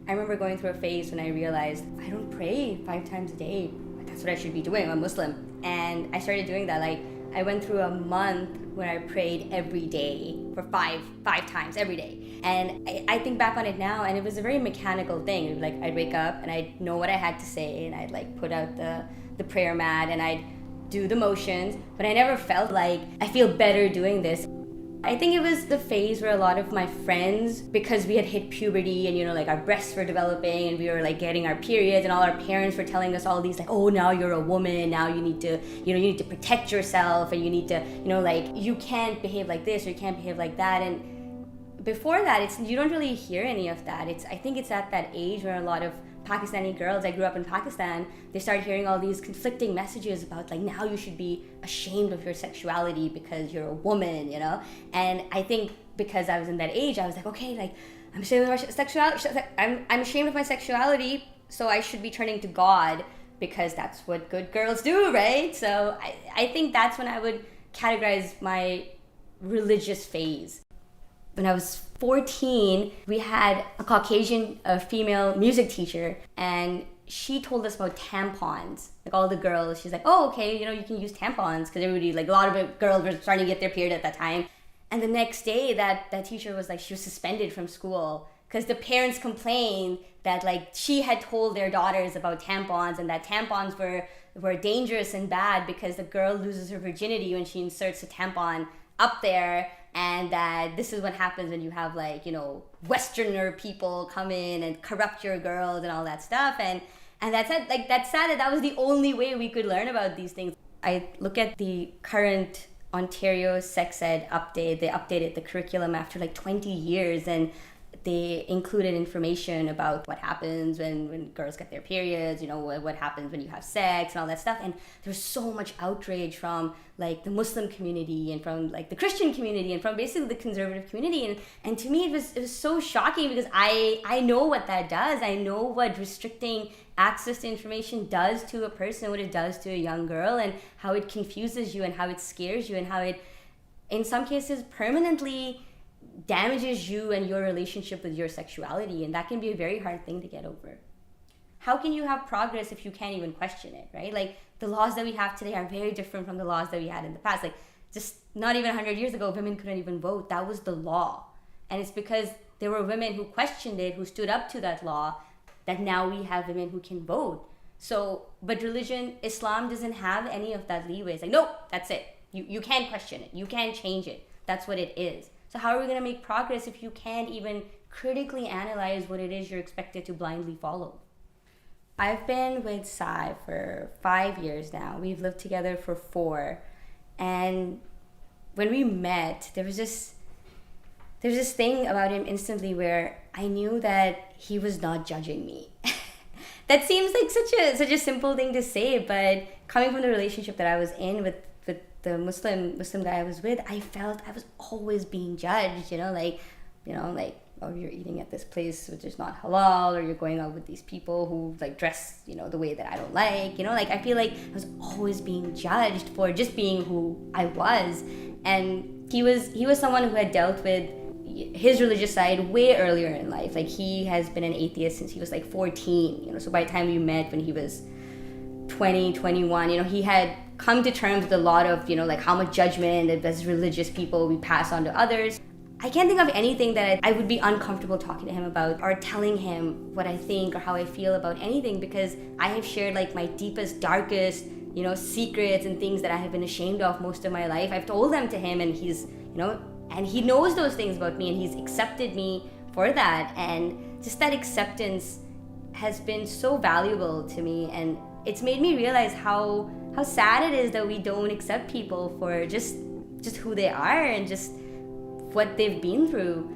I remember going through a phase when I realized I don't pray 5 times a day. That's what I should be doing. I'm Muslim. And I started doing that. Like, I went through a month where I prayed every day for five times every day. And I think back on it now, and it was a very mechanical thing. Like, I'd wake up and I'd know what I had to say, and I'd like put out the prayer mat and I'd do the motions, but I never felt like I feel better doing this. I think it was the phase where a lot of my friends, because we had hit puberty and, you know, like our breasts were developing and we were like getting our periods, and all our parents were telling us all these like, oh, now you're a woman, now you need to, you know, you need to protect yourself, and you need to, you know, like you can't behave like this or you can't behave like that. And before that, you don't really hear any of that. I think it's at that age where a lot of Pakistani girls, I grew up in Pakistan, they started hearing all these conflicting messages about like, now you should be ashamed of your sexuality because you're a woman, you know? And I think because I was in that age, I was like, okay, like I'm ashamed of my sexuality, I'm ashamed of my sexuality, so I should be turning to God because that's what good girls do, right? So I think that's when I would categorize my religious phase. When I was 14, we had a Caucasian female music teacher, and she told us about tampons. Like all the girls, she's like, oh, okay, you know, you can use tampons, because everybody, like a lot of girls were starting to get their period at that time. And the next day, that teacher was like, she was suspended from school because the parents complained that like she had told their daughters about tampons, and that tampons were dangerous and bad because the girl loses her virginity when she inserts a tampon up there. And that this is what happens when you have like, you know, Westerner people come in and corrupt your girls and all that stuff. And that's it. Like, that's sad that was the only way we could learn about these things. I look at the current Ontario sex ed update. They updated the curriculum after like 20 years, and they included information about what happens when girls get their periods, you know, what happens when you have sex and all that stuff. And there's so much outrage from like the Muslim community and from like the Christian community and from basically the conservative community. And to me, it was so shocking because I know what that does. I know what restricting access to information does to a person, what it does to a young girl, and how it confuses you and how it scares you and how it, in some cases, permanently damages you and your relationship with your sexuality. And that can be a very hard thing to get over. How can you have progress if you can't even question it, right? Like, the laws that we have today are very different from the laws that we had in the past. Like, just not even 100 years ago, women couldn't even vote. That was the law. And it's because there were women who questioned it, who stood up to that law, that now we have women who can vote. So, but religion, Islam doesn't have any of that leeway. It's like, nope, that's it. You can't question it. You can't change it. That's what it is. So how are we going to make progress if you can't even critically analyze what it is you're expected to blindly follow? I've been with Sai for 5 years now. We've lived together for 4. And when we met, there's this thing about him instantly where I knew that he was not judging me. That seems like such a simple thing to say, but coming from the relationship that I was in with the Muslim guy I was with, I felt I was always being judged, like, oh, you're eating at this place which is not halal, or you're going out with these people who like dress, the way that I don't like, like I feel like I was always being judged for just being who I was. And he was someone who had dealt with his religious side way earlier in life. Like, he has been an atheist since he was like 14, so by the time we met when he was 20, 21, he had come to terms with a lot of, like how much judgment as religious people we pass on to others. I can't think of anything that I would be uncomfortable talking to him about or telling him what I think or how I feel about anything, because I have shared like my deepest, darkest, secrets and things that I have been ashamed of most of my life. I've told them to him, and he's, and he knows those things about me, and he's accepted me for that. And just that acceptance has been so valuable to me, and it's made me realize how sad it is that we don't accept people for just who they are and just what they've been through.